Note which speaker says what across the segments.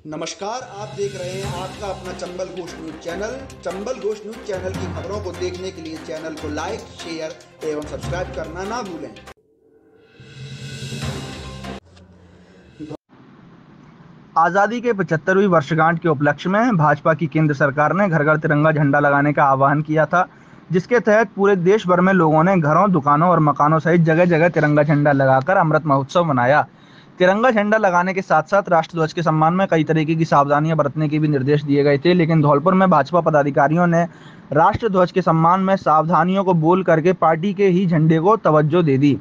Speaker 1: नमस्कार, आप देख रहे हैं आपका अपना Chambal Ghosh news channel. Chambal Ghosh news channel की खबरों को देखने के लिए चैनल को लाइक, शेयर एवं सब्सक्राइब करना ना भूलें।
Speaker 2: आज़ादी के 75वीं वर्षगांठ के उपलक्ष्य में भाजपा की केंद्र सरकार ने घर घर तिरंगा झंडा लगाने का आह्वान किया था, जिसके तहत पूरे देश भर में लोगों ने घरों, दुकानों और मकानों सहित जगह जगह तिरंगा झंडा लगाकर अमृत महोत्सव मनाया। तिरंगा झंडा लगाने के साथ साथ राष्ट्रध्वज के सम्मान में कई तरीके की सावधानियां बरतने के भी निर्देश दिए गए थे, लेकिन धौलपुर में भाजपा पदाधिकारियों ने राष्ट्रध्वज के सम्मान में सावधानियों को बोल करके पार्टी के ही झंडे को तवज्जो दे दी,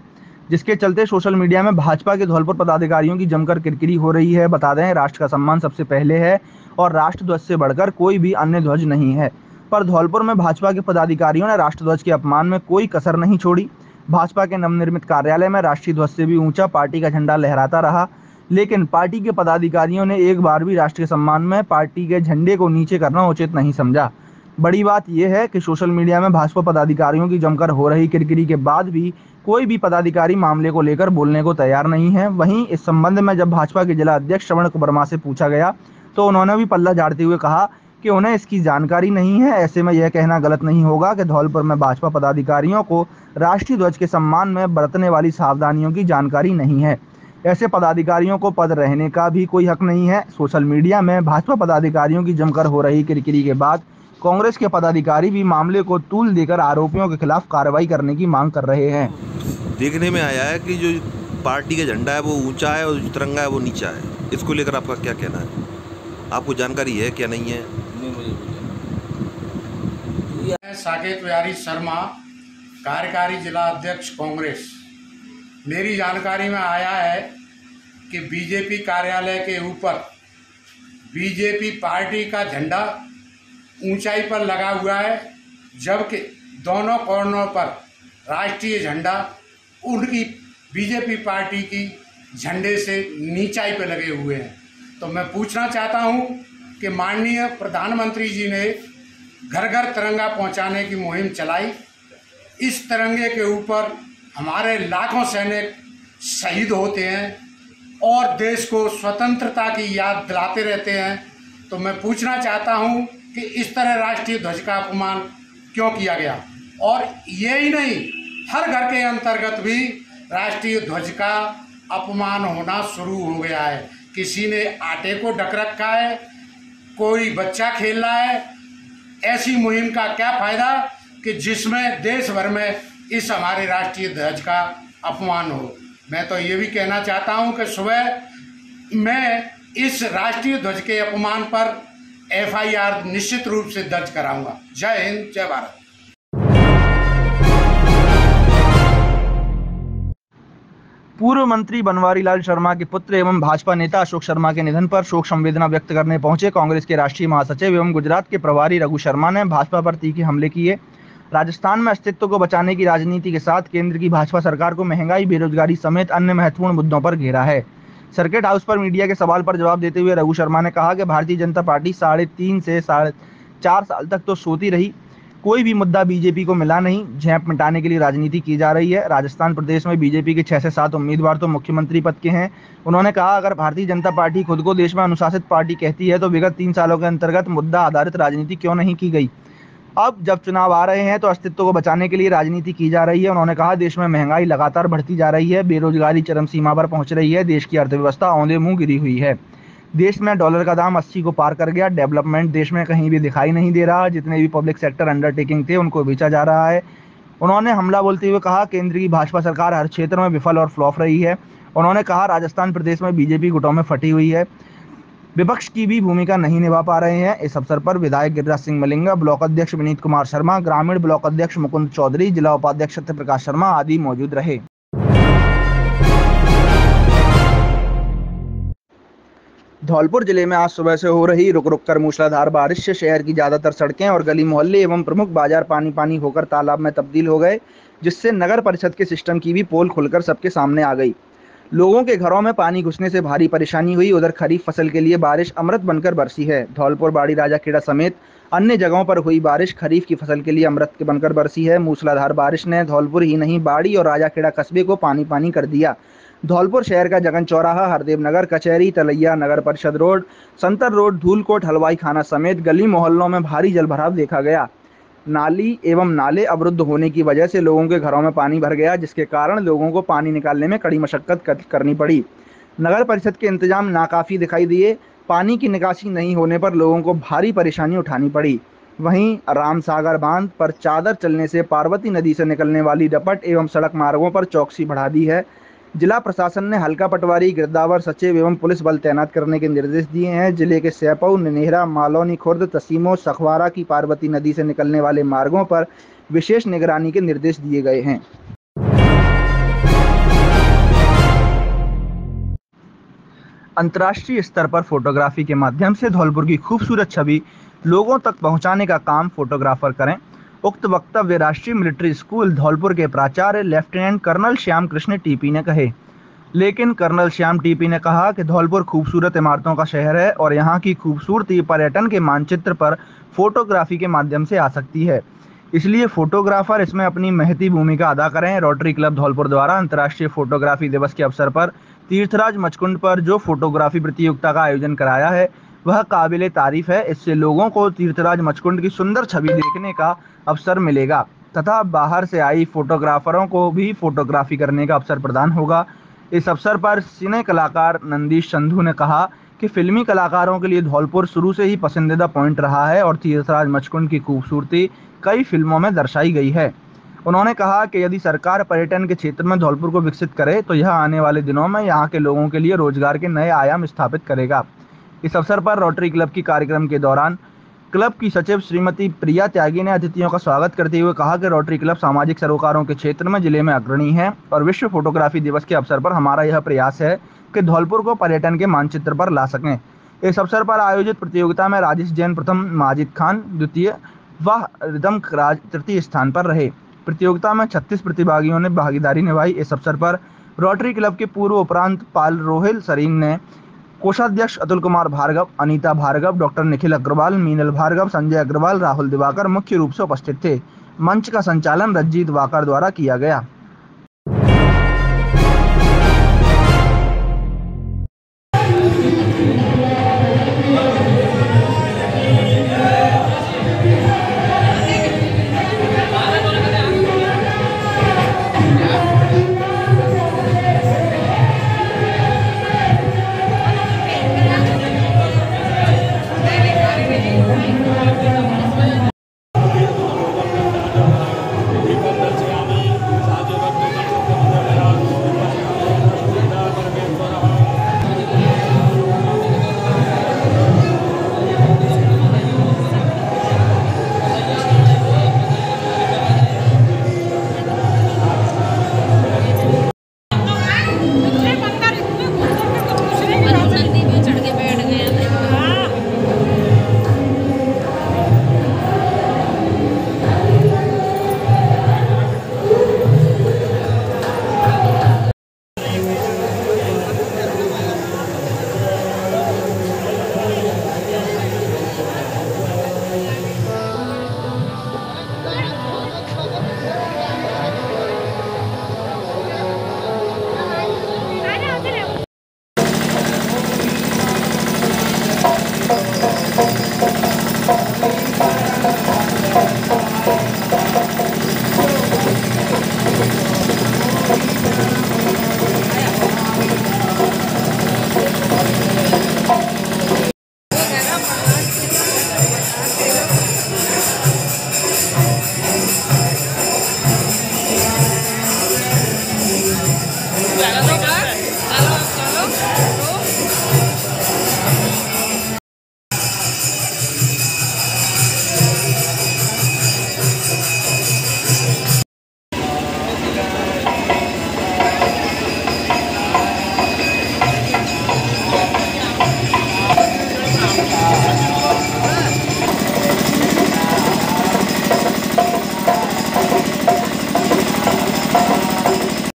Speaker 2: जिसके चलते सोशल मीडिया में भाजपा के धौलपुर पदाधिकारियों की जमकर किरकिरी हो रही है। बता दें, राष्ट्र का सम्मान सबसे पहले है और राष्ट्रध्वज से बढ़कर कोई भी अन्य ध्वज नहीं है। पर धौलपुर में भाजपा के पदाधिकारियों ने राष्ट्रध्वज के अपमान में कोई कसर नहीं छोड़ी। भाजपा के नवनिर्मित कार्यालय में राष्ट्रीय ध्वज से भी ऊंचा पार्टी का झंडा लहराता रहा, लेकिन पार्टी के पदाधिकारियों ने एक बार भी राष्ट्र के सम्मान में पार्टी के झंडे को नीचे करना उचित नहीं समझा। बड़ी बात यह है कि सोशल मीडिया में भाजपा पदाधिकारियों की जमकर हो रही किरकिरी के बाद भी कोई भी पदाधिकारी मामले को लेकर बोलने को तैयार नहीं है। वहीं इस संबंध में जब भाजपा के जिला अध्यक्ष श्रवण वर्मा से पूछा गया तो उन्होंने भी पल्ला झाड़ते हुए कहा कि उन्हें इसकी जानकारी नहीं है। ऐसे में यह कहना गलत नहीं होगा कि धौलपुर में भाजपा पदाधिकारियों को राष्ट्रीय ध्वज के सम्मान में बरतने वाली सावधानियों की जानकारी नहीं है। ऐसे पदाधिकारियों को पद रहने का भी कोई हक नहीं है। सोशल मीडिया में भाजपा पदाधिकारियों की जमकर हो रही किरकिरी के बाद कांग्रेस के पदाधिकारी भी मामले को तूल देकर आरोपियों के खिलाफ कार्रवाई करने की मांग कर रहे हैं।
Speaker 3: देखने में आया है कि जो पार्टी का झंडा है वो ऊंचा है और जो तिरंगा है वो नीचा है। इसको लेकर आपका क्या कहना है? आपको जानकारी है क्या नहीं है?
Speaker 4: साकेत बिहारी शर्मा, कार्यकारी जिला अध्यक्ष कांग्रेस। मेरी जानकारी में आया है कि बीजेपी कार्यालय के ऊपर बीजेपी पार्टी का झंडा ऊंचाई पर लगा हुआ है, जबकि दोनों कोनों पर राष्ट्रीय झंडा उनकी बीजेपी पार्टी की झंडे से नीचाई पर लगे हुए हैं। तो मैं पूछना चाहता हूं कि माननीय प्रधानमंत्री जी ने घर घर तिरंगा पहुंचाने की मुहिम चलाई। इस तिरंगे के ऊपर हमारे लाखों सैनिक शहीद होते हैं और देश को स्वतंत्रता की याद दिलाते रहते हैं। तो मैं पूछना चाहता हूं कि इस तरह राष्ट्रीय ध्वज का अपमान क्यों किया गया। और यही नहीं, हर घर के अंतर्गत भी राष्ट्रीय ध्वज का अपमान होना शुरू हो गया है। किसी ने आटे को ढक रखा है, कोई बच्चा खेल रहा है। ऐसी मुहिम का क्या फायदा कि जिसमें देश भर में इस हमारे राष्ट्रीय ध्वज का अपमान हो। मैं तो ये भी कहना चाहता हूं कि सुबह मैं इस राष्ट्रीय ध्वज के अपमान पर FIR निश्चित रूप से दर्ज कराऊंगा। जय हिंद, जय भारत।
Speaker 2: पूर्व मंत्री बनवारी लाल शर्मा के पुत्र एवं भाजपा नेता अशोक शर्मा के निधन पर शोक संवेदना व्यक्त करने पहुंचे कांग्रेस के राष्ट्रीय महासचिव एवं गुजरात के प्रभारी रघु शर्मा ने भाजपा पर तीखे हमले किए। राजस्थान में अस्तित्व को बचाने की राजनीति के साथ केंद्र की भाजपा सरकार को महंगाई, बेरोजगारी समेत अन्य महत्वपूर्ण मुद्दों पर घेरा है। सर्किट हाउस पर मीडिया के सवाल पर जवाब देते हुए रघु शर्मा ने कहा कि भारतीय जनता पार्टी 3.5 से 4.5 साल तक तो सोती रही, कोई भी मुद्दा बीजेपी को मिला नहीं। झेप मिटाने के लिए राजनीति की जा रही है। राजस्थान प्रदेश में बीजेपी के 6 से 7 उम्मीदवार तो मुख्यमंत्री पद के हैं। उन्होंने कहा, अगर भारतीय जनता पार्टी खुद को देश में अनुशासित पार्टी कहती है तो विगत 3 सालों के अंतर्गत मुद्दा आधारित राजनीति क्यों नहीं की गई। अब जब चुनाव आ रहे हैं तो अस्तित्व को बचाने के लिए राजनीति की जा रही है। उन्होंने कहा, देश में महंगाई लगातार बढ़ती जा रही है, बेरोजगारी चरम सीमा पर पहुंच रही है, देश की अर्थव्यवस्था औंधे मुंह गिरी हुई है। देश में डॉलर का दाम 80 को पार कर गया। डेवलपमेंट देश में कहीं भी दिखाई नहीं दे रहा। जितने भी पब्लिक सेक्टर अंडरटेकिंग थे उनको बेचा जा रहा है। उन्होंने हमला बोलते हुए कहा, केंद्र की भाजपा सरकार हर क्षेत्र में विफल और फ्लॉप रही है। उन्होंने कहा, राजस्थान प्रदेश में बीजेपी गुटों में फटी हुई है, विपक्ष की भी भूमिका नहीं निभा पा रहे हैं। इस अवसर पर विधायक गिरिराज सिंह मलिंगा, ब्लॉक अध्यक्ष विनीत कुमार शर्मा, ग्रामीण ब्लॉक अध्यक्ष मुकुंद चौधरी, जिला उपाध्यक्ष सत्यप्रकाश शर्मा आदि मौजूद रहे। धौलपुर जिले में आज सुबह से हो रही रुक रुक कर मूसलाधार बारिश से शहर की ज्यादातर सड़कें और गली मोहल्ले एवं प्रमुख बाजार पानी पानी होकर तालाब में तब्दील हो गए, जिससे नगर परिषद के सिस्टम की भी पोल खुलकर सबके सामने आ गई। लोगों के घरों में पानी घुसने से भारी परेशानी हुई। उधर खरीफ फसल के लिए बारिश अमृत बनकर बरसी है। धौलपुर, बाड़ी, राजाखेड़ा समेत अन्य जगहों पर हुई बारिश खरीफ की फसल के लिए अमृत के बनकर बरसी है। मूसलाधार बारिश ने धौलपुर ही नहीं, बाड़ी और राजाखेड़ा कस्बे को पानी पानी कर दिया। धौलपुर शहर का जगन चौराहा, हरदेव नगर, कचहरी, तलैया, नगर परिषद रोड, संतर रोड, धूलकोट, हलवाई खाना समेत गली मोहल्लों में भारी जलभराव देखा गया। नाली एवं नाले अवरुद्ध होने की वजह से लोगों के घरों में पानी भर गया, जिसके कारण लोगों को पानी निकालने में कड़ी मशक्कत करनी पड़ी। नगर परिषद के इंतजाम नाकाफी दिखाई दिए। पानी की निकासी नहीं होने पर लोगों को भारी परेशानी उठानी पड़ी। वहीं रामसागर बांध पर चादर चलने से पार्वती नदी से निकलने वाली रपट एवं सड़क मार्गों पर चौकसी बढ़ा दी है। जिला प्रशासन ने हल्का पटवारी, गिरदावर सचिव एवं पुलिस बल तैनात करने के निर्देश दिए हैं। जिले के सैपऊ, नेहरा, मालौनी खुर्द, तसीमो, सखवारा की पार्वती नदी से निकलने वाले मार्गों पर विशेष निगरानी के निर्देश दिए गए हैं। अंतर्राष्ट्रीय स्तर पर फोटोग्राफी के माध्यम से धौलपुर की खूबसूरत छवि लोगों तक पहुंचाने का काम फोटोग्राफर करें। उक्त वक्तव्य राष्ट्रीय मिलिट्री स्कूल धौलपुर के प्राचार्य lieutenant colonel Shyam Krishna TP ने कहे। लेकिन कर्नल श्याम टीपी ने कहा कि धौलपुर खूबसूरत इमारतों का शहर है और यहाँ की खूबसूरती पर्यटन के मानचित्र पर फोटोग्राफी के माध्यम से आ सकती है, इसलिए फोटोग्राफर इसमें अपनी महती भूमिका अदा करें। रोटरी क्लब धौलपुर द्वारा अंतर्राष्ट्रीय फोटोग्राफी दिवस के अवसर पर तीर्थराज मचकुंड पर जो फोटोग्राफी प्रतियोगिता का आयोजन कराया है वह काबिले तारीफ है। इससे लोगों को तीर्थराज मचकुंड की सुंदर छवि देखने का अवसर मिलेगा तथा बाहर से आई फोटोग्राफरों को भी फोटोग्राफी करने का अवसर प्रदान होगा। इस अवसर पर सिने कलाकार नंदीश संधू ने कहा कि फिल्मी कलाकारों के लिए धौलपुर शुरू से ही पसंदीदा पॉइंट रहा है और तीर्थराज मचकुंड की खूबसूरती कई फिल्मों में दर्शाई गई है। उन्होंने कहा कि यदि सरकार पर्यटन के क्षेत्र में धौलपुर को विकसित करे तो यह आने वाले दिनों में यहाँ के लोगों के लिए रोजगार के नए आयाम स्थापित करेगा। इस अवसर पर रोटरी क्लब की कार्यक्रम के दौरान क्लब की सचिव श्रीमती प्रिया त्यागी ने अतिथियों का स्वागत करते हुए कहा कि रोटरी क्लब सामाजिक सरोकारों के क्षेत्र में जिले में अग्रणी है और विश्व फोटोग्राफी दिवस के अवसर पर हमारा यह प्रयास है कि धौलपुर को पर्यटन के मानचित्र पर ला सकें। इस अवसर पर आयोजित प्रतियोगिता में राजेश जैन प्रथम, माजिद खान द्वितीय व रिदम राज तृतीय स्थान पर रहे। प्रतियोगिता में 36 प्रतिभागियों ने भागीदारी निभाई। इस अवसर पर रोटरी क्लब के पूर्व उपरांत पाल रोहिल सरीन ने, कोषाध्यक्ष अतुल कुमार भार्गव, अनीता भार्गव, डॉक्टर निखिल अग्रवाल, मीनल भार्गव, संजय अग्रवाल, राहुल दिवाकर मुख्य रूप से उपस्थित थे। मंच का संचालन रंजीत वाकर द्वारा किया गया।
Speaker 5: Chalo.